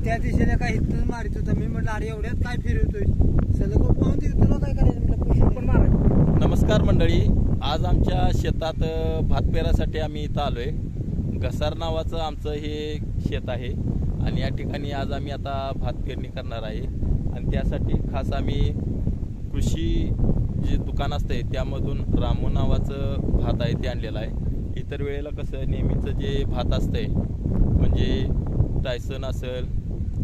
त्या दिशेने काय इथून मारित होता. मी म्हटलं अरे एवढ्यात काय फिरवतोय सलग पाहून तुला काय करायचं म्हटलं पुष्प पण मारायचं. नमस्कार मंडळी, आज आमच्या शेतात भात पेरासाठी आम्ही इथं आलोय. घसार नावाचं आमचं हे शेत आहे आणि या ठिकाणी आज आम्ही आता भात पेरणी करणार आहे. आणि त्यासाठी खास आम्ही कृषी जे दुकान असते त्यामधून रामू नावाचं भात आहे ते आणलेलं आहे. इतर वेळेला कसं नेहमीचं जे भात असतंय म्हणजे टायसन असेल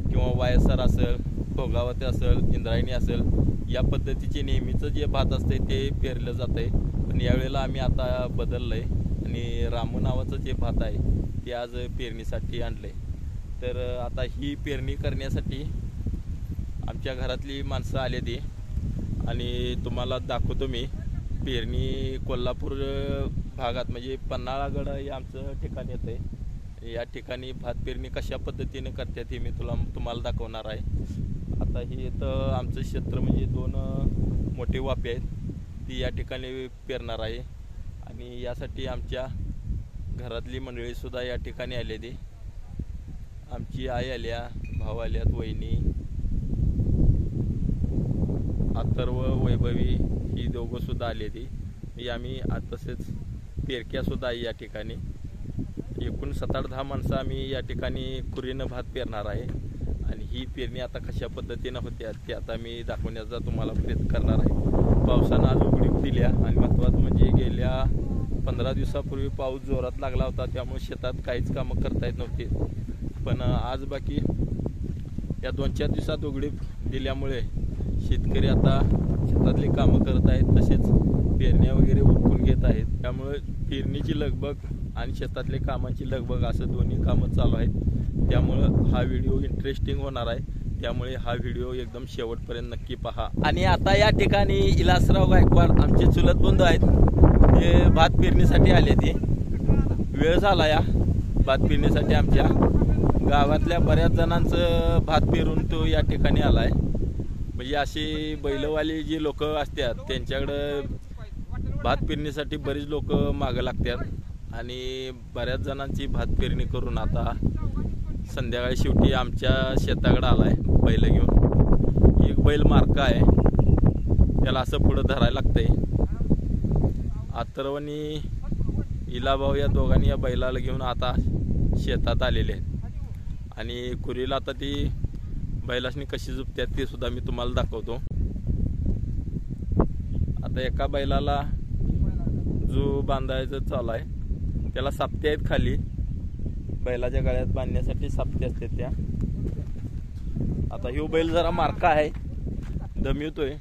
किंवा वायसर असेल, भोगावते असेल, इंद्रायणी असेल, या पद्धतीचे नेहमीचं जे भात असते ते पेरलं जातं आहे. पण यावेळेला आम्ही आता बदललं आहे आणि रामू नावाचं जे भात आहे ते आज पेरणीसाठी आणलं आहे. तर आता ही पेरणी करण्यासाठी आमच्या घरातली माणसं आली ती आणि तुम्हाला दाखवतो मी. पेरणी कोल्हापूर भागात म्हणजे पन्हाळागड हे आमचं ठिकाण येतं आहे. या ठिकाणी भात पेरणी कशा पद्धतीने करतात हे मी तुम्हाला दाखवणार आहे. आता हे इथं आमचं क्षेत्र म्हणजे 2 मोठे वाफे आहेत ती या ठिकाणी पेरणार आहे. आणि यासाठी आमच्या घरातली मंडळीसुद्धा या ठिकाणी आलेली. आमची आई आल्या, भाऊ आल्यात, वहिनी, अथर्व, वैभवी ही दोघंसुद्धा आले ती. आम्ही तसेच पेरक्यासुद्धा आहे या ठिकाणी. एकूण 7-10 माणसं आम्ही या ठिकाणी कुरीनं भात पेरणार आहे. आणि ही पेरणी आता कशा पद्धतीनं होत्या ते आता मी दाखवण्याचा तुम्हाला प्रयत्न करणार आहे. पावसानं आज उघडीप दिल्या आणि महत्त्वाचं म्हणजे गेल्या 15 दिवसापूर्वी पाऊस जोरात लागला होता, त्यामुळे शेतात काहीच कामं करता येत नव्हती. पण आज बाकी या 2-4 दिवसात उघडीप दिल्यामुळे शेतकरी आता शेतातली कामं करत आहेत, तसेच पेरण्या वगैरे उरकून घेत आहेत. त्यामुळे पेरणीची लगबग आणि शेतातल्या कामांची लगबग असं दोन्ही कामं चालू आहेत. त्यामुळं हा व्हिडिओ इंटरेस्टिंग होणार आहे. त्यामुळे हा व्हिडिओ एकदम शेवटपर्यंत नक्की पहा. आणि आता या ठिकाणी इलासराव गायकवाड आमचे चुलत बंधू आहेत, ते भात पेरणीसाठी आले. ते वेळ झाला या भात पेरणीसाठी. आमच्या गावातल्या बऱ्याच जणांचं भात पेरून तो या ठिकाणी आला आहे. म्हणजे अशी बैलवाली जी लोक असतात त्यांच्याकडं भात पेरणीसाठी बरीच लोक मागं लागतात आणि बऱ्याच जणांची भात पेरणी करून आता संध्याकाळी शेवटी आमच्या शेताकडे आलाय बैल घेऊन. एक बैल मार्का आहे, त्याला असं पुढं धरायला लागतंय. अथर्वनी इलाभाऊ या दोघांनी या बैलाला घेऊन आता शेतात आलेले आहेत. आणि कुरीला आता ती बैलासनी कशी झुपतात ते सुद्धा मी तुम्हाला दाखवतो. आता एका बैलाला जो बांधायचं चालू आहे त्याला सापते आहेत खाली, बैलाच्या गळ्यात बांधण्यासाठी सापते असतात त्या. आता ह्यो बैल जरा मार्का आहे, दमिवतोय,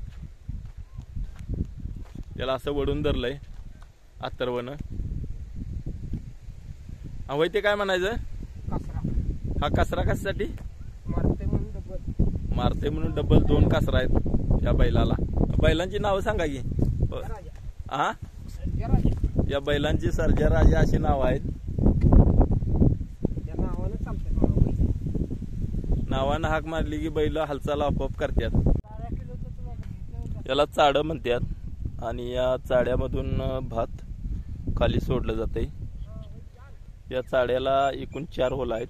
त्याला असं वडून धरलंय अथर्वनं. होय ते काय म्हणायचं, हा कसरा कशासाठी मारते म्हणून डबल 2 कासरा आहेत या बैलाला. बैलांची नावं सांगा की. हा, या बैलांची सर्जा राजा अशी नाव आहेत. नावानं हाक मारली की बैल हालचाल आपोआप करतात. याला चाड म्हणतात आणि या चाड्यामधून भात खाली सोडलं जाते. या चाड्याला एकूण 4 होल आहेत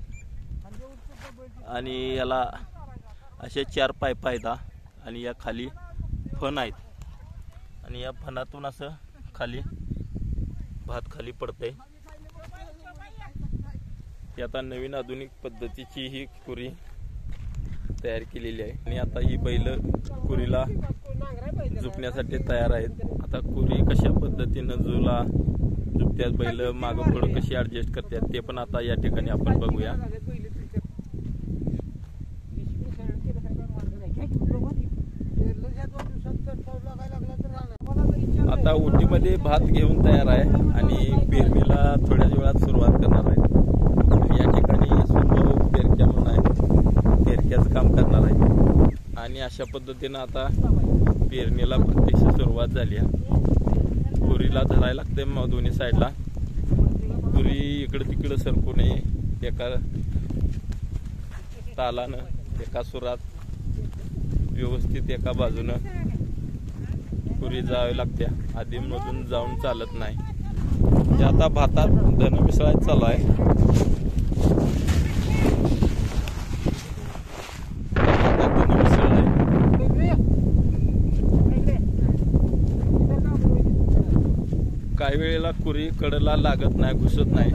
आणि याला असे 4 पाईप आहेत आणि या खाली फण आहेत आणि या फणातून असं खाली भात खाली पडतंय. ही आता नवीन आधुनिक पद्धतीची ही कुरी तयार केलेली आहे. आणि आता ही बैल कुरीला झुपण्यासाठी तयार आहेत. आता कुरी कशा पद्धतीनं जुला झुपत्यात, बैल मागं पुढं कशी ऍडजस्ट करतात ते पण आता या ठिकाणी आपण बघूया. आता ओटीमध्ये भात घेऊन तयार आहे आणि पेरणीला थोड्याच वेळात सुरुवात करणार आहे. आणि या ठिकाणी सुरू पेरक्या म्हणून आहे, पेरक्याचं काम करणार आहे. आणि अशा पद्धतीनं आता पेरणीला प्रत्यक्ष सुरुवात झाली आहे. कुरीला धरायला लागते मग दोन्ही साईडला. कुरी इकडं तिकडं सरकू नये, एका तालानं एका सुरात व्यवस्थित एका बाजूनं कुरी जावी लागते. आधीमधून जाऊन चालत नाही. आता भातात धन मिसळायचं चालू आहे. काही वेळेला कुरी कडला लागत नाही, घुसत नाही,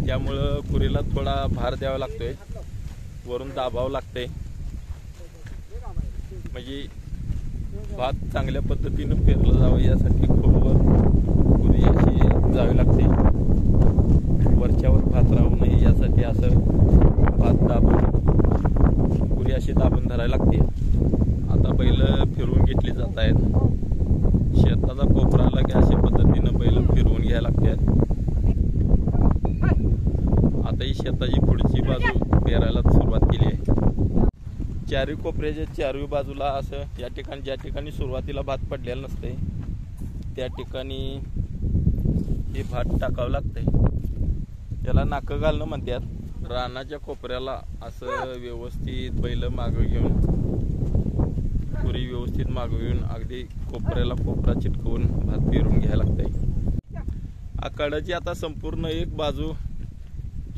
त्यामुळं कुरीला थोडा भार द्यावा लागतोय, वरून दाबावं लागतंय, म्हणजे भात चांगल्या पद्धतीनं पेरलं जावं यासाठी खोलवर कुरी अशी जावी लागते, वरच्यावर भात राहू नये यासाठी असं भात दाबून कुरी अशी दाबून धरायला लागते. आता बैल फिरवून घेतली जात आहेत. शेताचा कोपरा आला की अशा पद्धतीनं बैल फिरवून घ्यायला लागतात. आता ही शेताची पुढची बाजू पेरायला सुरुवात केली आहे. चारी कोपऱ्याच्या चारही बाजूला असं या ठिकाणी ज्या ठिकाणी सुरुवातीला भात पडलेला नसते त्या ठिकाणी हे भात टाकावं लागतंय. त्याला नाकं घालणं म्हणतात. रानाच्या कोपऱ्याला असं व्यवस्थित बैल मागं घेऊन पुरी व्यवस्थित मागं घेऊन अगदी कोपऱ्याला कोपरा चिटकवून भात पेरून घ्यायला लागतंय. आकाडाची आता संपूर्ण एक बाजू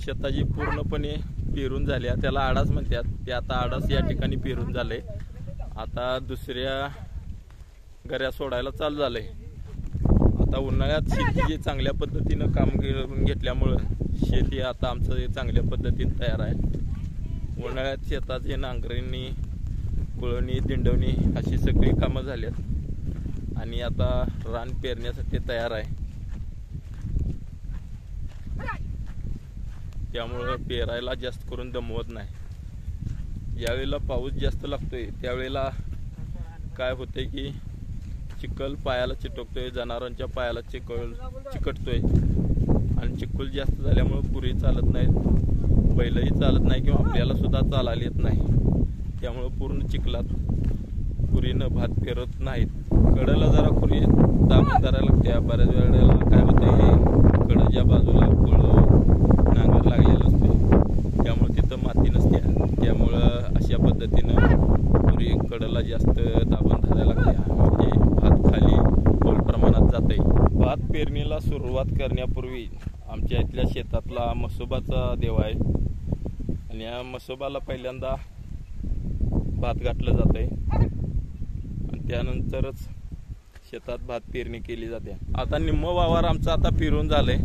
शेताची पूर्णपणे पेरून झाल्या, त्याला आडाच म्हणतात. ते आता आडाच या ठिकाणी पेरून झाले. आता दुसऱ्या गऱ्या सोडायला चालू झालंय. आता उन्हाळ्यात शेती चांगल्या पद्धतीनं काम करून घेतल्यामुळं शेती आता आमचं चांगल्या पद्धतीने तयार आहे. उन्हाळ्यात शेताची नांगरणी, कुळवणी, दिंडवणी अशी सगळी कामं झाल्यात आणि आता रान पेरण्यासाठी तयार आहे. त्यामुळं पेरायला जास्त करून दमवत नाही. ज्यावेळेला पाऊस जास्त लागतोय त्यावेळेला काय होतंय की चिखल पायाला चिटकतोय, जनावरांच्या पायाला चिकटतोय आणि चिखल जास्त झाल्यामुळे पुरी चालत नाहीत, बैलही चालत नाही किंवा आपल्याला सुद्धा चालायला येत नाही. त्यामुळं पूर्ण चिखलात कुरीनं भात पेरत नाहीत. कडेला जरा कुरी दाबून धरायला लागते. बऱ्याच वेळेला काय होतंय कडेच्या बाजूला नांगर लागलेलं असते, त्यामुळे तिथं माती नसते. त्यामुळं अशा पद्धतीनं कुरी कडेला जास्त दाबून धरायला लागते, म्हणजे भात खाली खोल प्रमाणात जाते. भात पेरणीला सुरुवात करण्यापूर्वी आमच्या इथल्या शेतातला म्हसोबाचा देव आहे आणि या म्हसोबाला पहिल्यांदा भात घातलं जातंय आणि त्यानंतरच शेतात भात पेरणी केली जाते. आता निम्म वावर आमचा आता पेरून झालंय.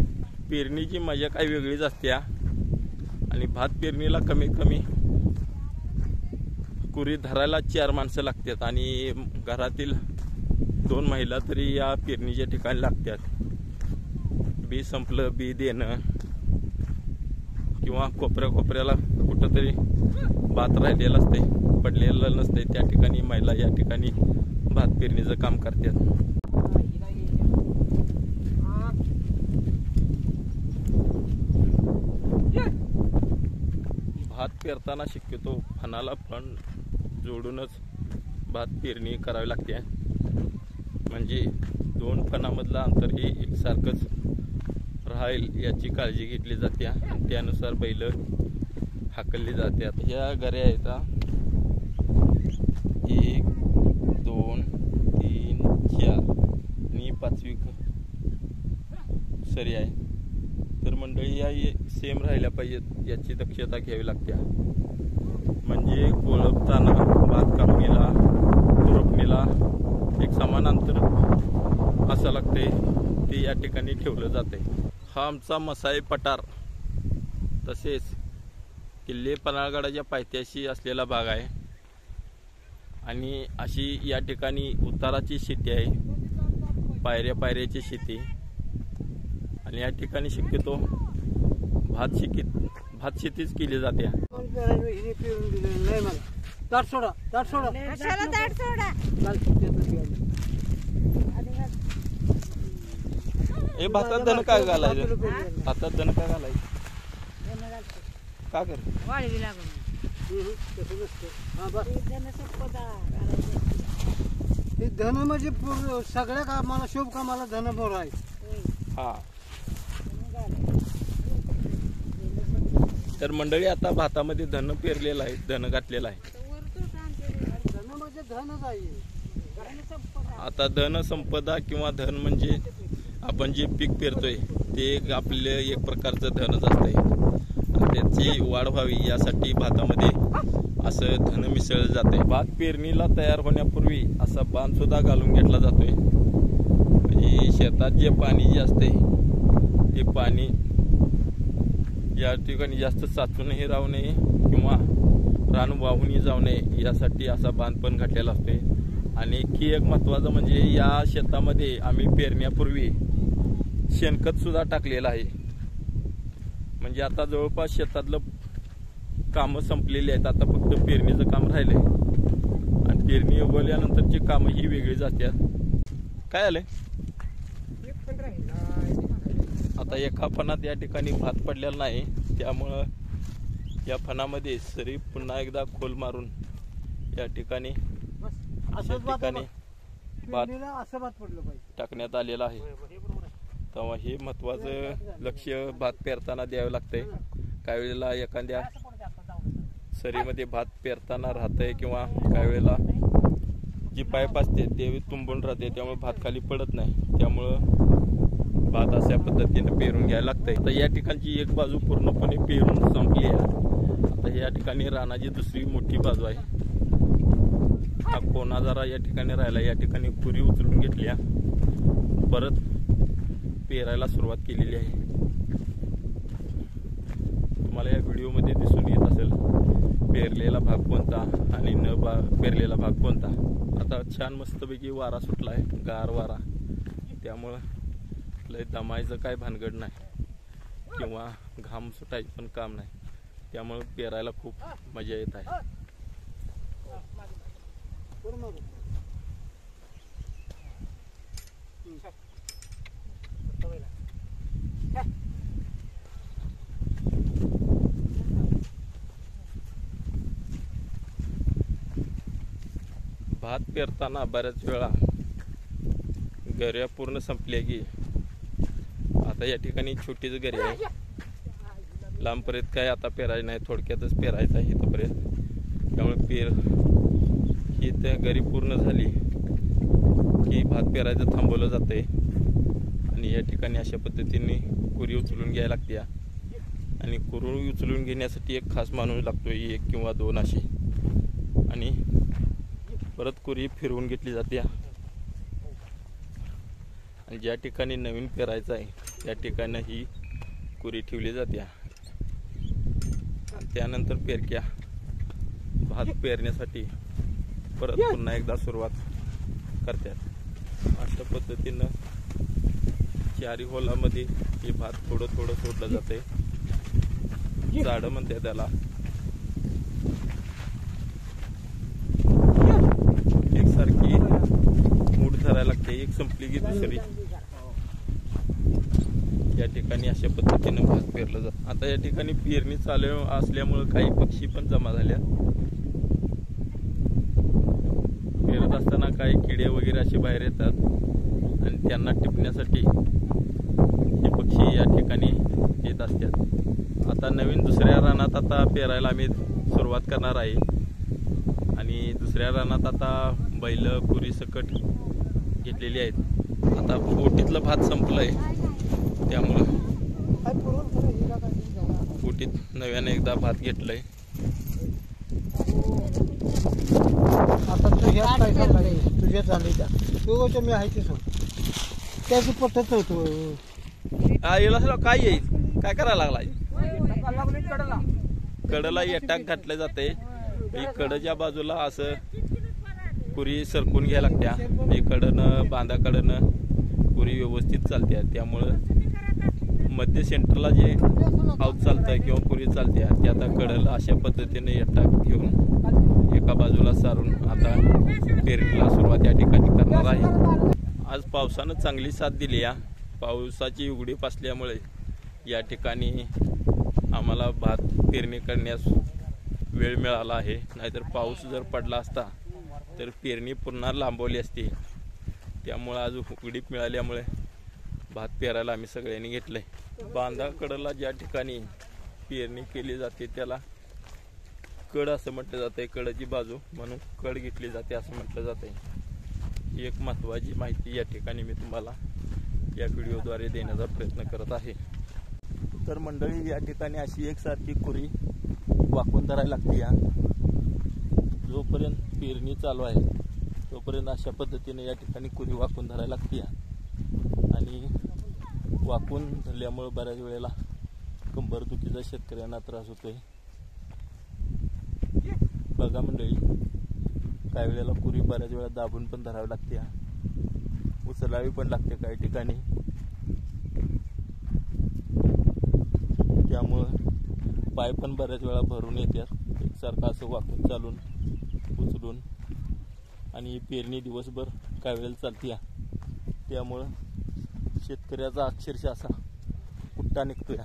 पेरणीची मजा काही वेगळीच असते आणि भात पेरणीला कमीत कमी कुरी धरायला 4 माणसं लागतात आणि घरातील 2 महिला तरी या पेरणीच्या ठिकाणी लागतात. बी संपलं, बी देणं किंवा कोपऱ्याला कुठंतरी भात राहिलेलं असते, पडलेलं नसते, त्या ठिकाणी महिला या ठिकाणी भात पेरणीचं काम करतात. भात पेरताना शक्यतो फणाला फण जोडूनच भात पेरणी करावी लागते, म्हणजे 2 फणामधलं अंतरही एकसारखंच राहील याची काळजी घेतली जाते आणि त्यानुसार बैल हाकलली जातात. ह्या गऱ्या आहेत 1, 2, 3, 4 आणि 5वी सरी आहे. तर मंडळी या सेम राहिल्या पाहिजेत याची दक्षता घ्यावी लागते. म्हणजे कोळपताना भात कापणीला खुरपणीला एक समान अंतर असं लागते, ते या ठिकाणी ठेवलं जाते. हा आमचा मसाई पठार तसेच किल्ले पन्हाळगडाच्या पायथ्याशी असलेला भाग आहे आणि अशी या ठिकाणी उताराची शेती आहे, पायऱ्याची शेती आणि या ठिकाणी शक्यतो भात शेतीच केली जाते. हे भातात धन काय घालायचं? भातात धन काय घालायचं? का कर धन म्हणजे सगळ्या कामाला, शुभ कामाला धन मोर आहे. हा, तर मंडळी आता भातामध्ये धन पेरलेलं आहे, धन घातलेलं आहे. धन म्हणजे धनच आहे. आता धन संपदा किंवा धन म्हणजे आपण जे पीक पेरतोय ते आपले एक प्रकारचं धनच असतंय. त्याची वाढ व्हावी यासाठी भातामध्ये असं धन मिसळलं जाते. भात पेरणीला तयार होण्यापूर्वी असा बांध सुद्धा घालून घेतला जातोय, म्हणजे आणि शेतात जे पाणी जे असते ते पाणी या ठिकाणी जास्त साचूनही राहू नये किंवा रान वाहूनही जाऊ नये यासाठी असा बांध पण घातलेला असते। आणि की एक महत्त्वाचं म्हणजे या शेतामध्ये आम्ही पेरण्यापूर्वी शेणखत सुद्धा टाकलेलं आहे। म्हणजे आता जवळपास शेतातलं कामं संपलेली आहेत, आता फक्त पेरणीचं काम राहिलंय आणि पेरणी उगवल्यानंतरची कामं ही वेगळी जातात। काय आलंय आता एका फणात या ठिकाणी भात पडलेला नाही, त्यामुळं या फणामध्ये सरी पुन्हा एकदा खोल मारून या ठिकाणी भात टाकण्यात आलेला आहे। तेव्हा हे महत्वाचं लक्ष भात पेरताना द्यावे लागतंय। काही वेळेला एखाद्या सरीमध्ये भात पेरताना राहतंय किंवा काही वेळेला जी पाईप असते ते तुंबून राहते, त्यामुळे भात खाली पडत नाही, त्यामुळं भात अशा पद्धतीने पेरून घ्यायला लागतंय। तर या ठिकाणची एक बाजू पूर्णपणे पेरून संपली आहे। आता या ठिकाणी रानाची दुसरी मोठी बाजू आहे। हा कोणा जरा या ठिकाणी राहिला, या ठिकाणी खुरी उचलून घेतल्या, परत पेरायला सुरुवात केलेली आहे। तुम्हाला या व्हिडिओमध्ये दिसून येत असेल पेरलेला भाग कोणता आणि न पेरलेला भाग कोणता। आता छान मस्तपैकी वारा सुटला आहे, गार वारा, त्यामुळं लय दमायचं काय भानगड नाही किंवा घाम सुटायचं पण काम नाही, त्यामुळे पेरायला खूप मजा येत आहे। भात पेरताना बऱ्याच वेळा गऱ्या पूर्ण संपल्या की आता या ठिकाणी छोटीच गरी आहे, लांबपर्यंत काय आता पेरायचं नाही, थोडक्यातच पेरायचं आहे इथपर्यंत। त्यामुळे ही त्या गरी पूर्ण झाली की भात पेरायचं थांबवलं जातंय आणि या ठिकाणी अशा पद्धतीने कुरी उचलून घ्यायला लागते। आणि कुरी उचलून घेण्यासाठी एक खास माणूस लागतो, एक किंवा दोन अशी, आणि परत कुरी फिरवून घेतली जाते। आणि ज्या ठिकाणी नवीन पेरायचं आहे त्या ठिकाणी ही कुरी ठेवली जाते। त्यानंतर पेरक्या भात पेरण्यासाठी परत पुन्हा एकदा सुरुवात करतात। अशा पद्धतीनं चारी होलामध्ये हे भात थोडं थोडं सोडलं जाते, झाडं म्हणते त्याला। एकसारखी मूठ धरायला लागते, एक संपली की दुसरी। या ठिकाणी अशा पद्धतीने भात पेरलं जातं। आता या ठिकाणी पेरणी चालू असल्यामुळे काही पक्षी पण जमा झाल्या। पेरत असताना काही किडे वगैरे असे बाहेर येतात आणि त्यांना टिपण्यासाठी हे पक्षी या ठिकाणी येत असतात। आता नवीन दुसऱ्या रानात आता पेरायला आम्ही सुरुवात करणार आहे आणि दुसऱ्या रानात आता बैल कुरी सकट घेतलेली आहेत। आता ओटीतलं भात संपलंय, त्यामुळं ओटीत नव्याने एकदा भात घेतलंय। आता तुझ्या झाली तू मी आहे ते सांग, त्याची पद्धत होतो काय येईल, काय करायला लागलाय? कडला येटाक घातलं जाते, कडच्या बाजूला असं कुरी सरकून घ्यायला लागत्या, कडनं बांधाकडनं कुरी व्यवस्थित चालत्या। त्यामुळं मध्य सेंटरला जे आऊत चालतंय किंवा कुरी चालते ते आता कडला अशा पद्धतीने येटाक घेऊन एका बाजूला सारून आता पेरणीला सुरुवात या ठिकाणी करणार आहे। आज पावसानं चांगली साथ दिली, या पावसाची उघडीप असल्यामुळे या ठिकाणी आम्हाला भात पेरणी करण्यास वेळ मिळाला आहे, नाहीतर पाऊस जर पडला असता तर पेरणी पुन्हा लांबवली असती। त्यामुळे आज उघडीप मिळाल्यामुळे भात पेरायला आम्ही सगळ्यांनी घेतलंय। बांधाकडला ज्या ठिकाणी पेरणी केली जाते त्याला कड असं म्हटलं जातंय, कडची बाजू म्हणून कड घेतली जाते असं म्हटलं जातंय। ही एक महत्त्वाची माहिती या ठिकाणी मी तुम्हाला या व्हिडिओद्वारे देण्याचा प्रयत्न करत आहे। तर मंडळी, या ठिकाणी अशी एकसारखी कुरी वाकून धरायला लागते। या जोपर्यंत पेरणी चालू आहे तोपर्यंत अशा पद्धतीने या ठिकाणी कुरी वाकून धरायला लागते। वाकून धरल्यामुळे बऱ्याच वेळेला कंबरदुखीचा शेतकऱ्यांना त्रास होतोय. बघा मंडळी, काही वेळेला कुरी बऱ्याच वेळा दाबून पण धरावी लागते, उचलावी पण लागते काही ठिकाणी. त्यामुळं पाय पण बऱ्याच वेळा भरून येतात एकसारखं असं वाकून चालून उचलून. आणि ही पेरणी दिवसभर काही वेळेला चालते, त्यामुळं शेतकऱ्याचा अक्षरशः असा कुट्टा निघतोय.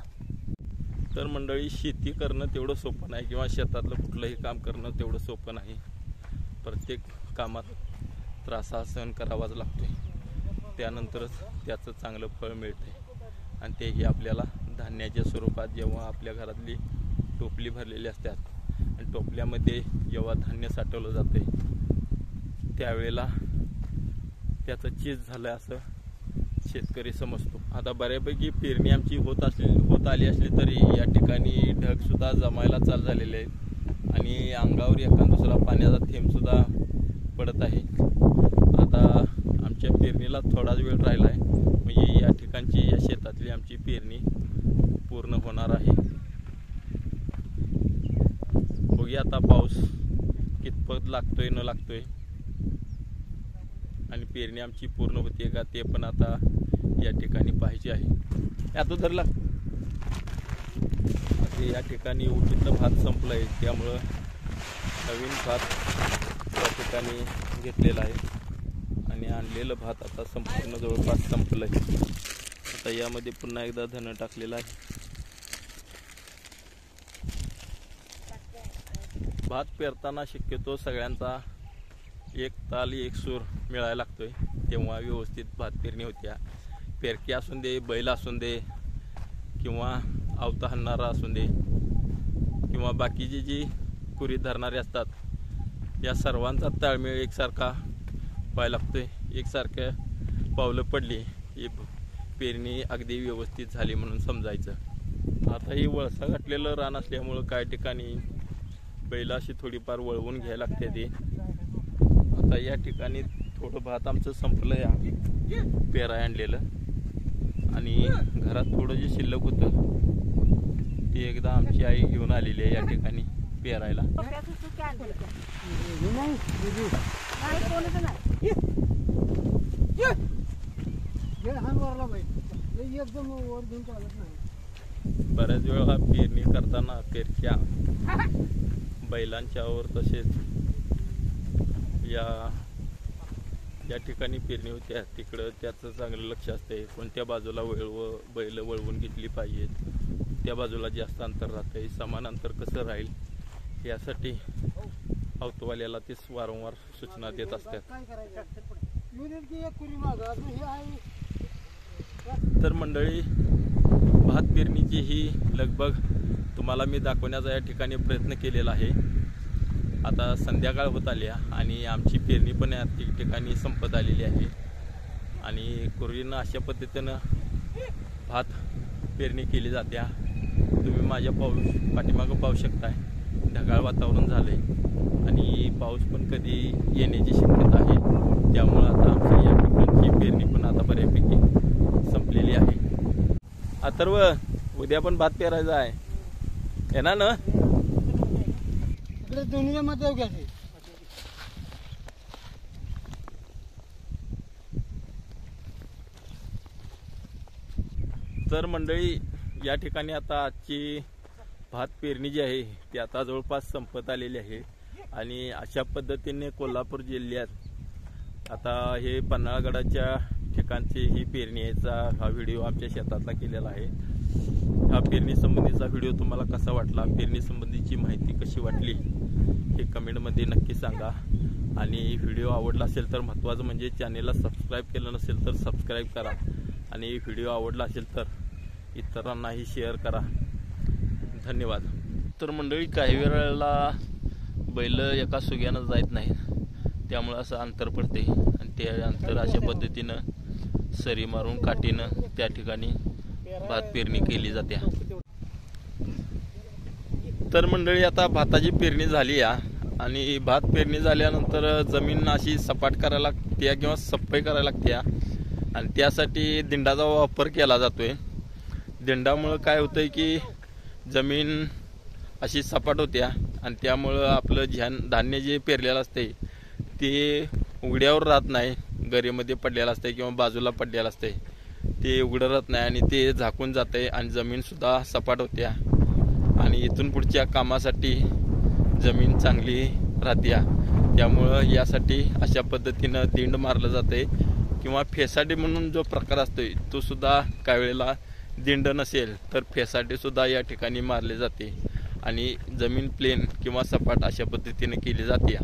तर मंडळी, शेती करणं तेवढं सोपं नाही किंवा शेतातलं कुठलंही काम करणं तेवढं सोपं नाही. प्रत्येक कामात त्रास हा सहन करावाच लागतोय, त्यानंतरच त्याचं चांगलं फळ मिळते. आणि तेही आपल्याला धान्याच्या स्वरूपात. जेव्हा आपल्या घरातली टोपली भरलेली असतात आणि टोपल्यामध्ये जेव्हा धान्य साठवलं जाते त्यावेळेला त्याचं चीज झालं असं शेतकरी समजतो. आता बऱ्यापैकी पेरणी आमची होत आली असली तरी या ठिकाणी ढगसुद्धा जमायला चालू झालेले आहेत आणि अंगावर एका दुसरा पाण्याचा थेंबसुद्धा पडत आहे. आता आमच्या पेरणीला थोडाच वेळ राहिला आहे, म्हणजे या ठिकाणची या शेतातली आमची पेरणी पूर्ण होणार आहे. बघूया आता पाऊस कितपत लागतोय न लागतोय आणि पेरणी आमची पूर्ण होते का ते पण आता या ठिकाणी पाहिजे आहे. आता धरला या ठिकाणी उठीतलं भात संपलं आहे, त्यामुळं नवीन भात या ठिकाणी घेतलेला आहे आणि आणलेलं भात आता संपूर्ण जवळपास संपलं आहे. आता यामध्ये पुन्हा एकदा धन टाकलेलं आहे. भात पेरताना शक्यतो सगळ्यांचा एक ताल एक सूर मिळायला लागतोय, तेव्हा व्यवस्थित भात पेरणी होत्या. पेरकी असून दे, बैल असून दे किंवा आवता हाणणारा असून दे किंवा बाकीची जी कुरी धरणारे असतात, या सर्वांचा ताळमेळ एकसारखा व्हायला लागतोय. एकसारखं पावलं पडली ही पेरणी अगदी व्यवस्थित झाली म्हणून समजायचं. आता ही वळसा गाठलेलं रान असल्यामुळं काही ठिकाणी बैल अशी थोडीफार वळवून घ्यायला लागते ती. आता या ठिकाणी थोडं भात आमचं संपलं या पेराय आणलेलं आणि घरात थोडं जे शिल्लक होतं ते एकदा आमची आई घेऊन आलेली आहे या ठिकाणी पेरायला. बऱ्याच वेळा पेरणी करताना पेरक्या बैलांच्यावर तसेच या ठिकाणी पेरणी होत्या तिकडं त्याचं चांगलं लक्ष असते. कोणत्या बाजूला बैल वळवून घेतली पाहिजेत, त्या बाजूला जास्त अंतर राहतंय, समान अंतर कसं राहील यासाठी अवतवाल्याला ते वारंवार सूचना देत असतात. तर मंडळी, भात पेरणीची ही लगबग तुम्हाला मी दाखवण्याचा या ठिकाणी प्रयत्न केलेला आहे. आता संध्याकाळ होत आली आणि आमची पेरणी पण या ठिकाणी संपत आलेली आहे आणि कुरीनं अशा पद्धतीनं भात पेरणी केली जात्या. तुम्ही माझ्या पाठीमागं पाहू शकताय, ढगाळ वातावरण झालंय आणि पाऊस पण कधी येण्याची शक्यता आहे. त्यामुळं आता आमची या ठिकाणची पेरणी पण आता बऱ्यापैकी संपलेली आहे. अथर्व, उद्या पण भात पेरायचा आहे, येणार ना? दुनियामध्ये घ्यायचे. तर मंडळी, या ठिकाणी आता आजची भात पेरणी जी आहे ती आता जवळपास संपत आलेली आहे आणि अशा पद्धतीने कोल्हापूर जिल्ह्यात आता हे पन्हाळगडाच्या ठिकाणची ही पेरणी याचा हा व्हिडिओ आमच्या शेतातला केलेला आहे. हा पेरणी संबंधीचा व्हिडिओ तुम्हाला कसा वाटला, पेरणी संबंधीची माहिती कशी वाटली हे कमेंटमध्ये नक्की सांगा. आणि व्हिडिओ आवडला असेल तर महत्त्वाचं म्हणजे चॅनेलला सबस्क्राईब केलं नसेल तर सबस्क्राईब करा आणि व्हिडिओ आवडला असेल तर इतरांनाही शेअर करा. धन्यवाद. तर मंडळी, काही वेळेला बैल एका सुग्यानं जात नाही, त्यामुळं असं अंतर पडते आणि ते अंतर अशा पद्धतीनं सरी मारून काठीनं त्या ठिकाणी भात पेरणी केली जाते. तर मंडळी, आता भाताची पेरणी झाली आणि भात पेरणी झाल्यानंतर जमीन अशी सपाट करायला लागते किंवा सफाई करायला लागते. आणि त्यासाठी दिंडाचा वापर केला जातोय. दिंडामुळं काय होतंय की जमीन अशी सपाट होत्या आणि त्यामुळं आपलं धान्य जे पेरलेलं असते ते उघड्यावर राहत नाही, गरेमध्ये पडलेलं असते किंवा बाजूला पडलेलं असते, ते उघडं राहत नाही आणि ते झाकून जाते आणि जमीनसुद्धा सपाट होत्या आणि इथून पुढच्या कामासाठी जमीन चांगली राहत्या. त्यामुळं यासाठी अशा पद्धतीनं दिंड मारलं जाते किंवा फेसाटी म्हणून जो प्रकार असतोय तो सुद्धा काही वेळेला दिंड नसेल तर फेसाटी सुद्धा या ठिकाणी मारले जाते आणि जमीन प्लेन किंवा सपाट अशा पद्धतीने केली जाते.